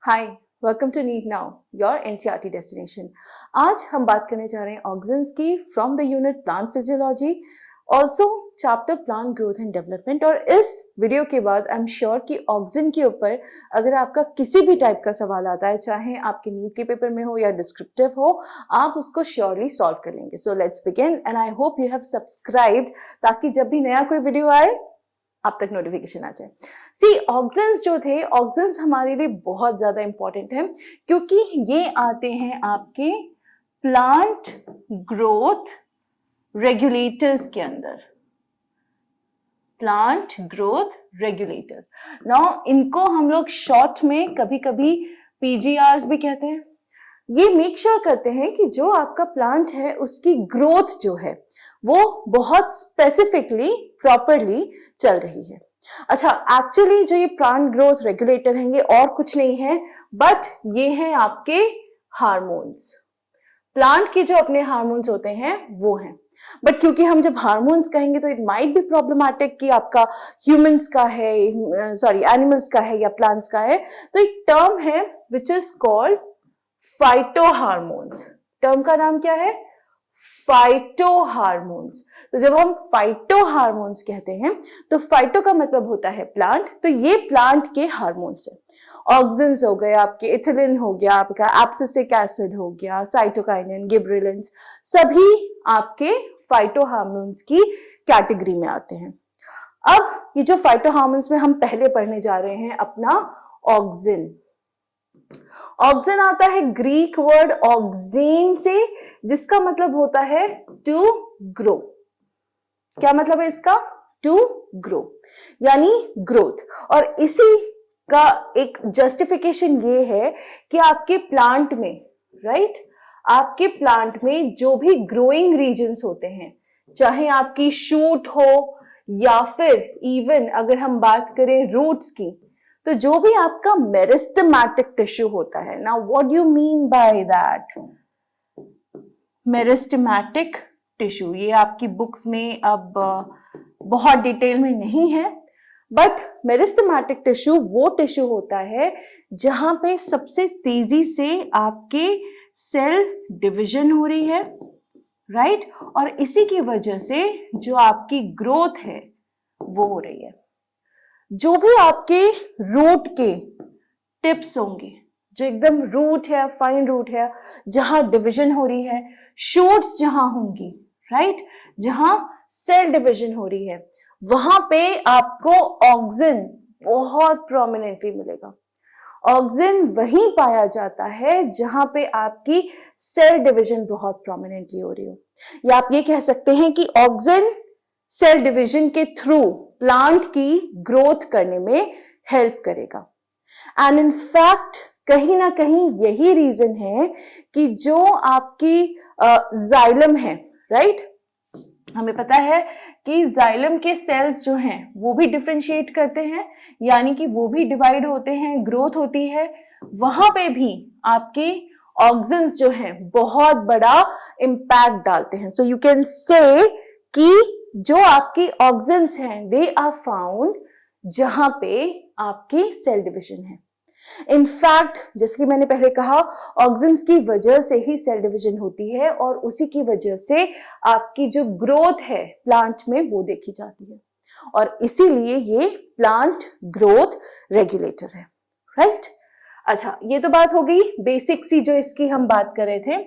Hi, welcome to NEET now, your NCERT destination. आज हम बात करने जा रहे हैं ऑक्सिन्स की from the unit plant physiology, also chapter plant growth and development. और इस वीडियो के बाद आई एम श्योर कि ऑक्सिन के ऊपर अगर आपका किसी भी टाइप का सवाल आता है, चाहे आपके नीट के पेपर में हो या डिस्क्रिप्टिव हो, आप उसको श्योरली सॉल्व कर लेंगे। So let's begin and I hope you have subscribed, ताकि जब भी नया कोई वीडियो आए आप तक नोटिफिकेशन आ जाए। सी, ऑक्सिन्स जो थे, ऑक्सिन्स हमारे लिए बहुत ज्यादा इंपॉर्टेंट है क्योंकि ये आते हैं आपके प्लांट ग्रोथ रेगुलेटर्स के अंदर। प्लांट ग्रोथ रेगुलेटर्स, नाउ इनको हम लोग शॉर्ट में कभी कभी पीजीआरस भी कहते हैं। ये मेक श्योर करते हैं कि जो आपका प्लांट है उसकी ग्रोथ जो है वो बहुत स्पेसिफिकली प्रॉपरली चल रही है। अच्छा, एक्चुअली जो ये प्लांट ग्रोथ रेगुलेटर हैं ये और कुछ नहीं है बट ये हैं आपके हार्मोन्स। प्लांट के जो अपने हार्मोन्स होते हैं वो हैं, बट क्योंकि हम जब हार्मोन्स कहेंगे तो इट माइट बी प्रॉब्लमैटिक कि आपका ह्यूमंस का है, सॉरी एनिमल्स का है या प्लांट्स का है। तो एक टर्म है विच इज कॉल्ड फाइटोहार्मोन्स। टर्म का नाम क्या है? फाइटोहार्मोन्स। तो जब हम फाइटोहार्मोन्स कहते हैं तो फाइटो का मतलब होता है प्लांट, तो ये प्लांट के हार्मोन्स है। ऑक्सिन्स हो गए आपके, इथिलीन हो गया आपका, एब्सिसिक एसिड हो गया, साइटोकाइनिन, गिबरेलिन्स, सभी आपके फाइटोहार्मोन्स की कैटेगरी में आते हैं। अब ये जो फाइटोहार्मोन्स में हम पहले पढ़ने जा रहे हैं अपना ऑक्सिन। ऑक्सिन आता है ग्रीक वर्ड ऑक्सीन से, जिसका मतलब होता है टू ग्रो। क्या मतलब है इसका? टू ग्रो यानी ग्रोथ। और इसी का एक जस्टिफिकेशन ये है कि आपके प्लांट में, राइट, आपके प्लांट में जो भी ग्रोइंग रीजन्स होते हैं, चाहे आपकी शूट हो या फिर इवन अगर हम बात करें रूट्स की, तो जो भी आपका मेरिस्टेमेटिक टिश्यू होता है, now what do you mean by that? Meristematic tissue ये आपकी बुक्स में अब बहुत डिटेल में नहीं है, बट मेरिस्टेमेटिक टिश्यू वो टिश्यू होता है जहां पे सबसे तेजी से आपके सेल डिवीजन हो रही है, राइट, और इसी की वजह से जो आपकी ग्रोथ है वो हो रही है। जो भी आपके रूट के टिप्स होंगे, जो एकदम रूट है, फाइन रूट है, जहां डिवीजन हो रही है, शूट्स जहां होंगी, राइट, जहां सेल डिवीजन हो रही है, वहां पे आपको ऑक्सिन बहुत प्रोमिनेंटली मिलेगा। ऑक्सिन वहीं पाया जाता है जहां पे आपकी सेल डिवीजन बहुत प्रोमिनेंटली हो रही हो, या आप ये कह सकते हैं कि ऑक्सिन सेल डिवीजन के थ्रू प्लांट की ग्रोथ करने में हेल्प करेगा। एंड इन फैक्ट कहीं ना कहीं यही रीजन है कि जो आपकी जाइलम है, राइट, हमें पता है कि जाइलम के सेल्स जो हैं वो भी डिफरेंशिएट करते हैं, यानी कि वो भी डिवाइड होते हैं, ग्रोथ होती है, वहां पे भी आपके ऑक्सिन्स जो हैं बहुत बड़ा इंपैक्ट डालते हैं। सो यू कैन से कि जो आपकी ऑक्सिन्स हैं दे आर फाउंड जहां पे आपकी सेल डिवीजन है। इनफैक्ट जैसे कि मैंने पहले कहा, ऑक्सिन्स की वजह से ही सेल डिवीजन होती है और उसी की वजह से आपकी जो ग्रोथ है प्लांट में वो देखी जाती है, और इसीलिए ये प्लांट ग्रोथ रेगुलेटर है, राइट। अच्छा, ये तो बात हो गई बेसिक सी जो इसकी हम बात कर रहे थे।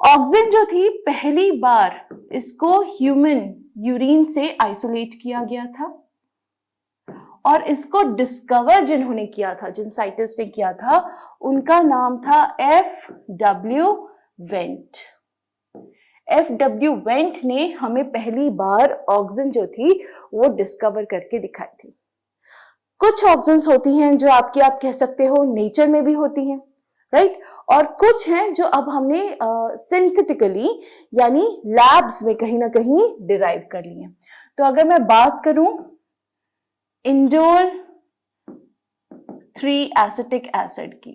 ऑक्सिन जो थी पहली बार इसको ह्यूमन यूरिन से आइसोलेट किया गया था, और इसको डिस्कवर जिन्होंने किया था, जिन साइंटिस्ट ने किया था, उनका नाम था F.W. वेंट। F.W. वेंट ने हमें पहली बार ऑक्सिन जो थी वो डिस्कवर करके दिखाई थी। कुछ ऑक्सिन्स होती हैं जो आपकी, आप कह सकते हो, नेचर में भी होती हैं, राइट, और कुछ हैं जो अब हमने सिंथेटिकली यानी लैब्स में कहीं ना कहीं डिराइव कर ली हैं। तो अगर मैं बात करूं इंडोल 3 एसिटिक एसिड की,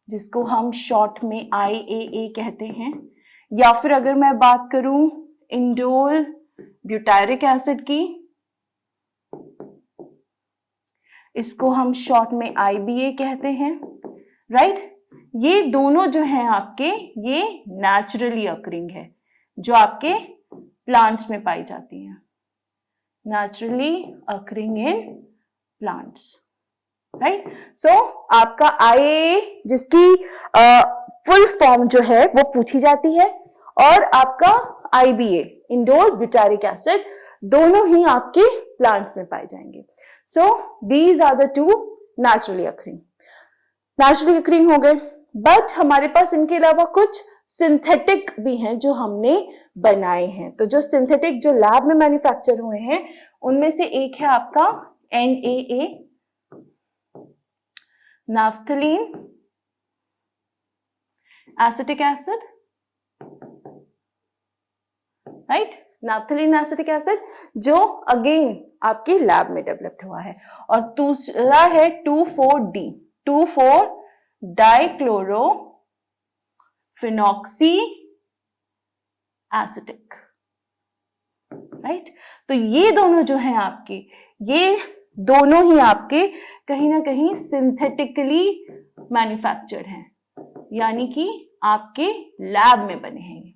जिसको हम शॉर्ट में IAA कहते हैं, या फिर अगर मैं बात करूं इंडोल ब्यूटायरिक एसिड की, इसको हम शॉर्ट में IBA कहते हैं, राइट। ये दोनों जो हैं आपके, ये नेचुरली अकरिंग है, जो आपके प्लांट्स में पाई जाती हैं, naturally occurring in plants, right. So आपका IAA जिसकी फुल फॉर्म जो है वो पूछी जाती है, और आपका IBA इंडोल ब्यूटारिक एसिड, दोनों ही आपके प्लांट्स में पाए जाएंगे। So these are the two naturally occurring हो गए। बट हमारे पास इनके अलावा कुछ सिंथेटिक भी हैं जो हमने बनाए हैं। तो जो सिंथेटिक जो लैब में मैन्युफैक्चर हुए हैं उनमें से एक है आपका NAA, naphthalene acetic acid, right, naphthalene acetic acid, जो अगेन आपके लैब में डेवलप्ड हुआ है। और दूसरा है 2,4-D, 2,4-डाइक्लोरो फिनॉक्सी एसिटिक, राइट। तो ये दोनों जो हैं आपके, ये दोनों ही आपके कहीं ना कहीं सिंथेटिकली मैन्युफैक्चर्ड हैं, यानी कि आपके लैब में बने हैं।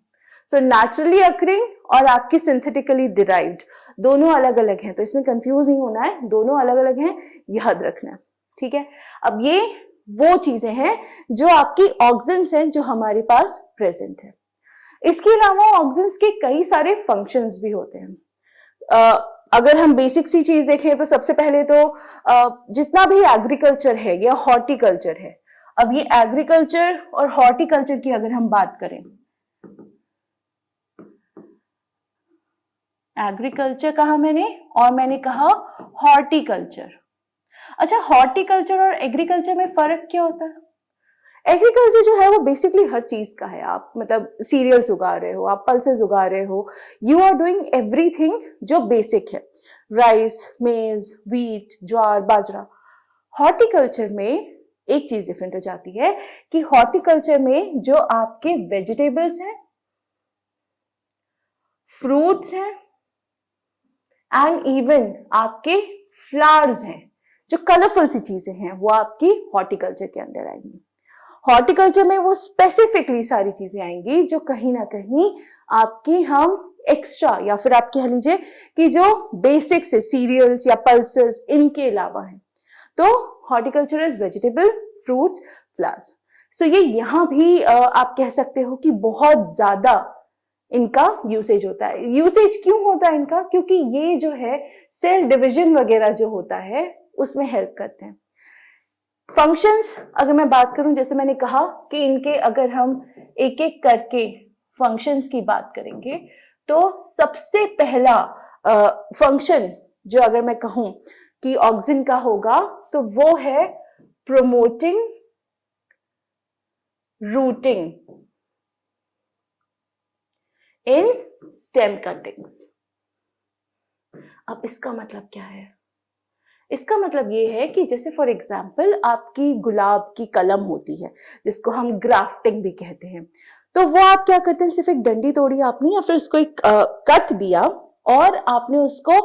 सो नेचुरली अकरिंग और आपकी सिंथेटिकली डिराइव्ड दोनों अलग अलग हैं, तो इसमें कंफ्यूज नहीं होना है, दोनों अलग अलग हैं, याद रखना है, ठीक है। अब ये वो चीजें हैं जो आपकी ऑक्सिन्स हैं जो हमारे पास प्रेजेंट है। इसके अलावा ऑक्सिन्स के कई सारे फंक्शंस भी होते हैं। अगर हम बेसिक सी चीज देखें तो सबसे पहले तो जितना भी एग्रीकल्चर है या हॉर्टिकल्चर है, अब ये एग्रीकल्चर और हॉर्टिकल्चर की अगर हम बात करें, एग्रीकल्चर कहा मैंने और मैंने कहा हॉर्टिकल्चर। अच्छा, हॉर्टिकल्चर और एग्रीकल्चर में फर्क क्या होता है? एग्रीकल्चर जो है वो बेसिकली हर चीज का है। आप मतलब सीरियल्स उगा रहे हो, आप पल्सेस उगा रहे हो, यू आर डूइंग एवरीथिंग जो बेसिक है, राइस, मेज, व्हीट, ज्वार, बाजरा। हॉर्टिकल्चर में एक चीज डिफरेंट हो जाती है कि हॉर्टिकल्चर में जो आपके वेजिटेबल्स हैं, फ्रूट्स हैं, एंड इवन आपके फ्लावर्स हैं, जो कलरफुल सी चीजें हैं, वो आपकी हॉर्टिकल्चर के अंदर आएंगी। हॉर्टिकल्चर में वो स्पेसिफिकली सारी चीजें आएंगी जो कहीं ना कहीं आपकी हम एक्स्ट्रा, या फिर आप कह लीजिए कि जो बेसिक्स है, सीरियल्स या पल्सेस, इनके अलावा है। तो horticulture is vegetable, fruits, flowers. So ये यहां भी आप कह सकते हो कि बहुत ज्यादा इनका यूसेज होता है। यूसेज क्यों होता है इनका? क्योंकि ये जो है सेल डिवीजन वगैरह जो होता है उसमें हेल्प करते हैं। फंक्शंस अगर मैं बात करूं, जैसे मैंने कहा कि इनके अगर हम एक एक करके फंक्शंस की बात करेंगे, तो सबसे पहला फंक्शन जो अगर मैं कहूं कि ऑक्सिन का होगा तो वो है promoting rooting in stem cuttings. अब इसका मतलब क्या है? इसका मतलब ये है कि जैसे फॉर एग्जाम्पल आपकी गुलाब की कलम होती है जिसको हम ग्राफ्टिंग भी कहते हैं, तो वो आप क्या करते हैं, सिर्फ एक डंडी तोड़ी आपने या फिर उसको एक कट दिया और आपने उसको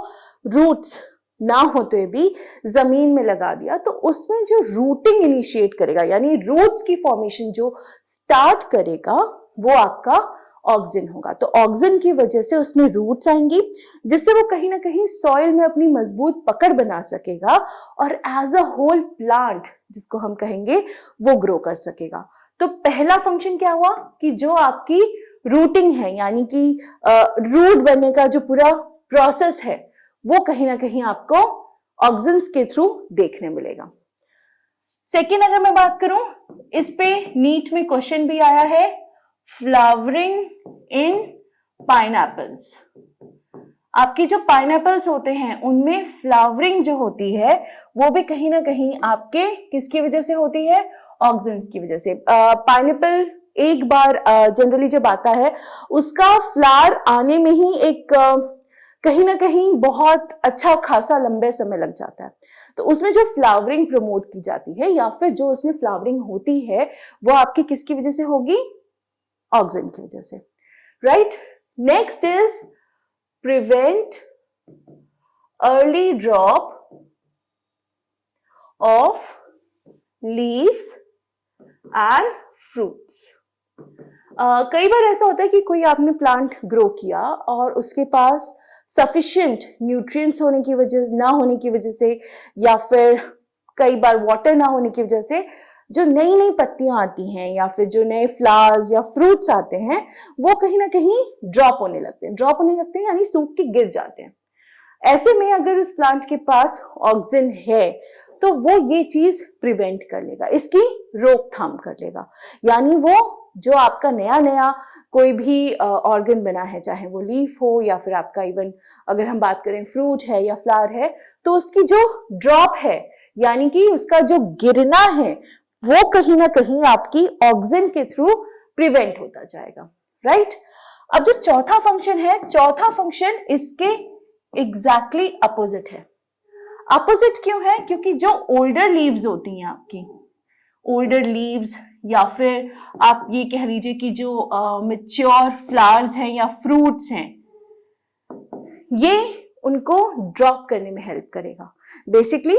रूट्स ना होते हुए भी जमीन में लगा दिया, तो उसमें जो रूटिंग इनिशिएट करेगा, यानी रूट्स की फॉर्मेशन जो स्टार्ट करेगा, वो आपका ऑक्सिन होगा। तो ऑक्सिन की वजह से उसमें रूट्स आएंगी, जिससे वो कहीं ना कहीं सॉइल में अपनी मजबूत पकड़ बना सकेगा और एज अ होल प्लांट, जिसको हम कहेंगे, वो ग्रो कर सकेगा। तो पहला फंक्शन क्या हुआ कि जो आपकी रूटिंग है, यानी कि रूट बनने का जो पूरा प्रोसेस है, वो कहीं ना कहीं आपको ऑक्सिन्स के थ्रू देखने मिलेगा। सेकेंड अगर मैं बात करूं, इस पे नीट में क्वेश्चन भी आया है, फ्लावरिंग इन पाइनएप्पल्स। आपकी जो पाइनएप्पल्स होते हैं उनमें फ्लावरिंग जो होती है वो भी कहीं ना कहीं आपके किसकी वजह से होती है? ऑक्सिन्स की वजह से। पाइनएप्पल एक बार जनरली जब आता है उसका फ्लावर आने में ही एक कहीं ना कहीं बहुत अच्छा खासा लंबे समय लग जाता है। तो उसमें जो फ्लावरिंग प्रमोट की जाती है या फिर जो उसमें फ्लावरिंग होती है वो आपकी किसकी वजह से होगी? ऑक्सिन की वजह से, right. Next is prevent early drop of leaves and fruits. कई बार ऐसा होता है कि कोई आपने प्लांट ग्रो किया और उसके पास सफिशिएंट न्यूट्रिएंट्स होने की वजह ना होने की वजह से, या फिर कई बार वाटर ना होने की वजह से जो नई नई पत्तियां आती हैं या फिर जो नए फ्लावर्स या फ्रूट्स आते हैं वो कहीं ना कहीं ड्रॉप होने लगते हैं यानी सूख के गिर जाते हैं। ऐसे में अगर उस प्लांट के पास ऑक्सीजन है तो वो ये चीज प्रिवेंट कर लेगा, इसकी रोकथाम कर लेगा। यानी वो जो आपका नया नया कोई भी ऑर्गन बना है, चाहे वो लीफ हो या फिर आपका इवन अगर हम बात करें फ्रूट है या फ्लावर है, तो उसकी जो ड्रॉप है यानी कि उसका जो गिरना है वो कहीं ना कहीं आपकी ऑक्सीजन के थ्रू प्रिवेंट होता जाएगा, राइट। अब जो चौथा फंक्शन है, चौथा फंक्शन इसके एग्जैक्टली अपोजिट है। अपोजिट क्यों है? क्योंकि जो ओल्डर लीव्स होती हैं आपकी, ओल्डर लीव्स या फिर आप ये कह लीजिए कि जो मैच्योर फ्लावर्स हैं या फ्रूट्स हैं, ये उनको ड्रॉप करने में हेल्प करेगा। बेसिकली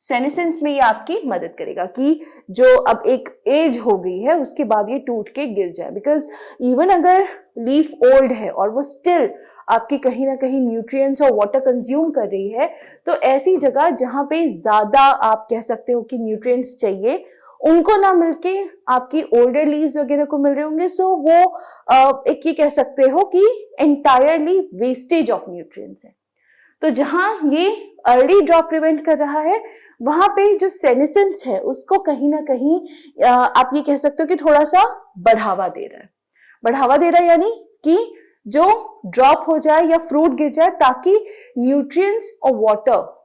सेनेसेंस में ये आपकी मदद करेगा कि जो अब एक एज हो गई है उसके बाद ये टूट के गिर जाए। बिकॉज इवन अगर लीफ ओल्ड है और वो स्टिल आपकी कहीं ना कहीं न्यूट्रिएंट्स और वाटर कंज्यूम कर रही है, तो ऐसी जगह जहां पे ज्यादा आप कह सकते हो कि न्यूट्रिएंट्स चाहिए उनको ना मिलके आपकी ओल्डर लीव्स वगैरह को मिल रहे होंगे, सो वो एक ये कह सकते हो कि एंटायरली वेस्टेज ऑफ न्यूट्रिएंट्स है। तो जहां ये अर्ली ड्रॉप प्रिवेंट कर रहा है वहां पे जो सेनेसेंस है उसको कहीं ना कहीं आप ये कह सकते हो कि थोड़ा सा बढ़ावा दे रहा है यानी कि जो ड्रॉप हो जाए या फ्रूट गिर जाए ताकि न्यूट्रिएंट्स और वाटर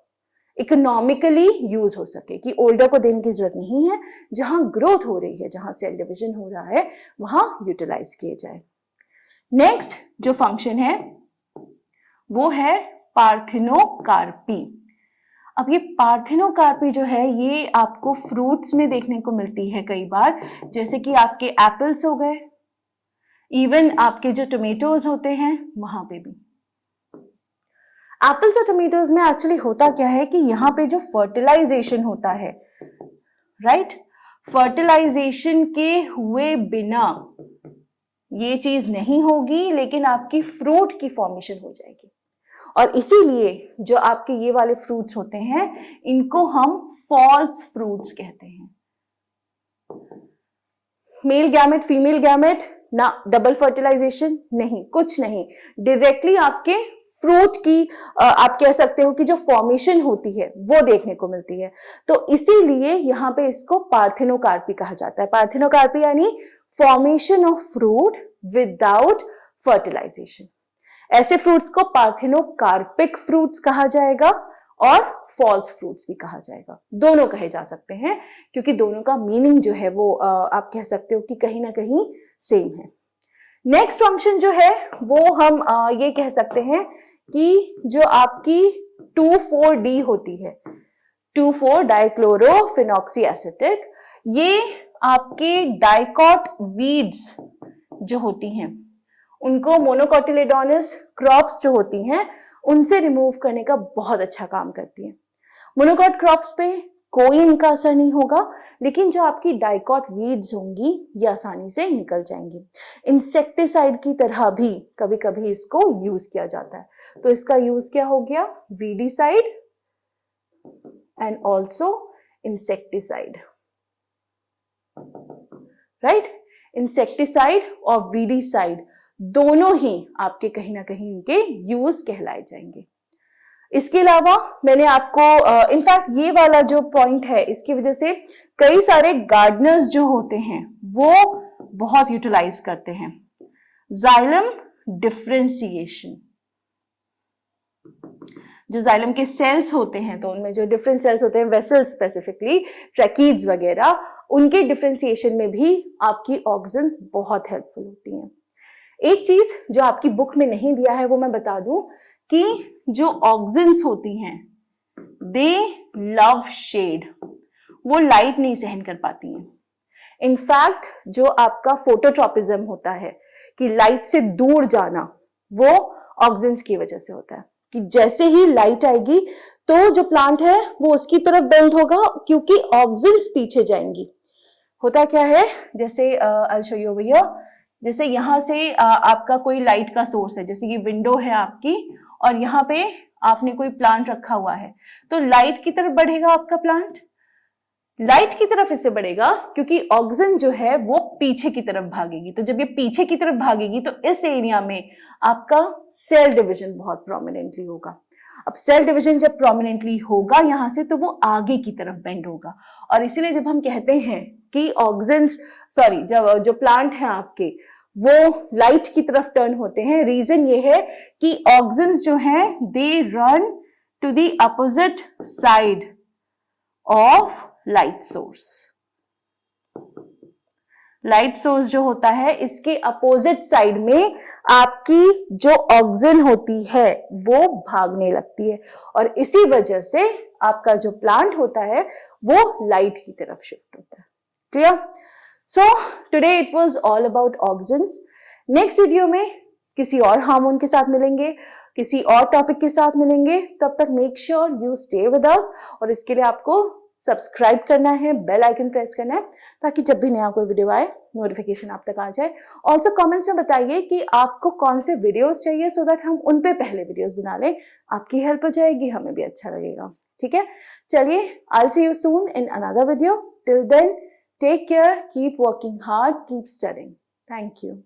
इकोनॉमिकली यूज हो सके, कि ओल्डर को देने की जरूरत नहीं है, जहां ग्रोथ हो रही है, जहां सेल डिवीजन हो रहा है वहां यूटिलाइज किए जाए। नेक्स्ट जो फंक्शन है वो है पार्थिनोकार्पी। अब ये पार्थिनोकार्पी जो है ये आपको फ्रूट्स में देखने को मिलती है कई बार, जैसे कि आपके एप्पल्स हो गए, इवन आपके जो टोमेटोज होते हैं वहां पे भी। एप्पल्स और टोमेटोज में एक्चुअली होता क्या है कि यहाँ पे जो फर्टिलाइजेशन होता है, राइट, फर्टिलाइजेशन के हुए बिना ये चीज नहीं होगी, लेकिन आपकी फ्रूट की फॉर्मेशन हो जाएगी। और इसीलिए जो आपके ये वाले फ्रूट्स होते हैं इनको हम फॉल्स फ्रूट्स कहते हैं। मेल गैमेट फीमेल गैमेट ना, डबल फर्टिलाइजेशन नहीं, कुछ नहीं, डायरेक्टली आपके फ्रूट की आप कह सकते हो कि जो फॉर्मेशन होती है वो देखने को मिलती है। तो इसीलिए यहाँ पे इसको पार्थिनोकार्पी कहा जाता है। पार्थिनोकार्पी यानी formation of fruit without fertilisation. ऐसे फ्रूट्स को पार्थिनोकार्पिक फ्रूट्स कहा जाएगा और फॉल्स फ्रूट्स भी कहा जाएगा, दोनों कहे जा सकते हैं क्योंकि दोनों का मीनिंग जो है वो आप कह सकते हो कि कहीं ना कहीं सेम है। नेक्स्ट फंक्शन जो है वो हम ये कह सकते हैं कि जो आपकी 2,4-D होती है, 2,4-डाइक्लोरोफिनॉक्सी एसिटिक, ये आपके डाइकॉट वीड्स जो होती हैं उनको, मोनोकोटिलेडोनस क्रॉप्स जो होती हैं उनसे रिमूव करने का बहुत अच्छा काम करती है। मोनोकॉट क्रॉप्स पे कोई इनका असर नहीं होगा, लेकिन जो आपकी डाइकॉट वीड्स होंगी ये आसानी से निकल जाएंगी। इंसेक्टिसाइड की तरह भी कभी कभी इसको यूज किया जाता है, तो इसका यूज क्या हो गया, weedicide and also insecticide, right. Insecticide और वीडीसाइड दोनों ही आपके कहीं ना कहीं इनके यूज कहलाए जाएंगे। इसके अलावा मैंने आपको इनफैक्ट ये वाला जो पॉइंट है इसकी वजह से कई सारे गार्डनर्स जो होते हैं वो बहुत यूटिलाइज करते हैं जाइलम डिफरेंशिएशन। जो जाइलम के सेल्स होते हैं तो उनमें जो डिफरेंट सेल्स होते हैं, वेसल्स स्पेसिफिकली ट्रैकीड्स वगैरह, उनके डिफरेंशिएशन में भी आपकी ऑक्सीजन्स बहुत हेल्पफुल होती हैं। एक चीज जो आपकी बुक में नहीं दिया है वो मैं बता दूं कि जो ऑक्सीजन्स होती हैं दे लव शेड, वो लाइट नहीं सहन कर पाती हैं। इनफैक्ट जो आपका फोटोट्रॉपिज्म होता है कि लाइट से दूर जाना, वो ऑक्सीजन्स की वजह से होता है। कि जैसे ही लाइट आएगी तो जो प्लांट है वो उसकी तरफ बेंड होगा, क्योंकि ऑक्सिन्स पीछे जाएंगी। होता क्या है, जैसे I show you over here, जैसे यहाँ से आपका कोई लाइट का सोर्स है, जैसे ये विंडो है आपकी और यहाँ पे आपने कोई प्लांट रखा हुआ है, तो लाइट की तरफ बढ़ेगा आपका प्लांट, लाइट की तरफ इससे बढ़ेगा क्योंकि ऑक्सीजन जो है वो पीछे की तरफ भागेगी। तो जब ये पीछे की तरफ भागेगी तो इस एरिया में आपका सेल डिवीजन बहुत प्रोमिनेंटली होगा। अब सेल डिवीजन जब प्रोमिनेंटली होगा यहां से, तो वो आगे की तरफ बेंड होगा। और इसीलिए जब हम कहते हैं कि जब जो प्लांट है आपके वो लाइट की तरफ टर्न होते हैं, रीजन ये है कि ऑक्सीजन जो है they run to the opposite side of light source. Light source जो होता है इसके अपोजिट साइड में आपकी जो ऑक्सीजन होती है वो भागने लगती है, और इसी वजह से आपका जो प्लांट होता है वो लाइट की तरफ शिफ्ट होता है। Clear? So today it was all about oxygens. Next video में किसी और हार्मोन के साथ मिलेंगे, किसी और टॉपिक के साथ मिलेंगे। तब तक make sure you stay with us, और इसके लिए आपको सब्सक्राइब करना है, बेल आइकन प्रेस करना है, ताकि जब भी नया कोई वीडियो आए नोटिफिकेशन आप तक आ जाए। ऑल्सो कमेंट्स में बताइए कि आपको कौन से वीडियोस चाहिए, सो दैट हम उन पे पहले वीडियोस बना लें। आपकी हेल्प हो जाएगी, हमें भी अच्छा लगेगा। ठीक है, चलिए, I see you soon in another video. Till then, take care, keep working hard, keep studying. Thank you.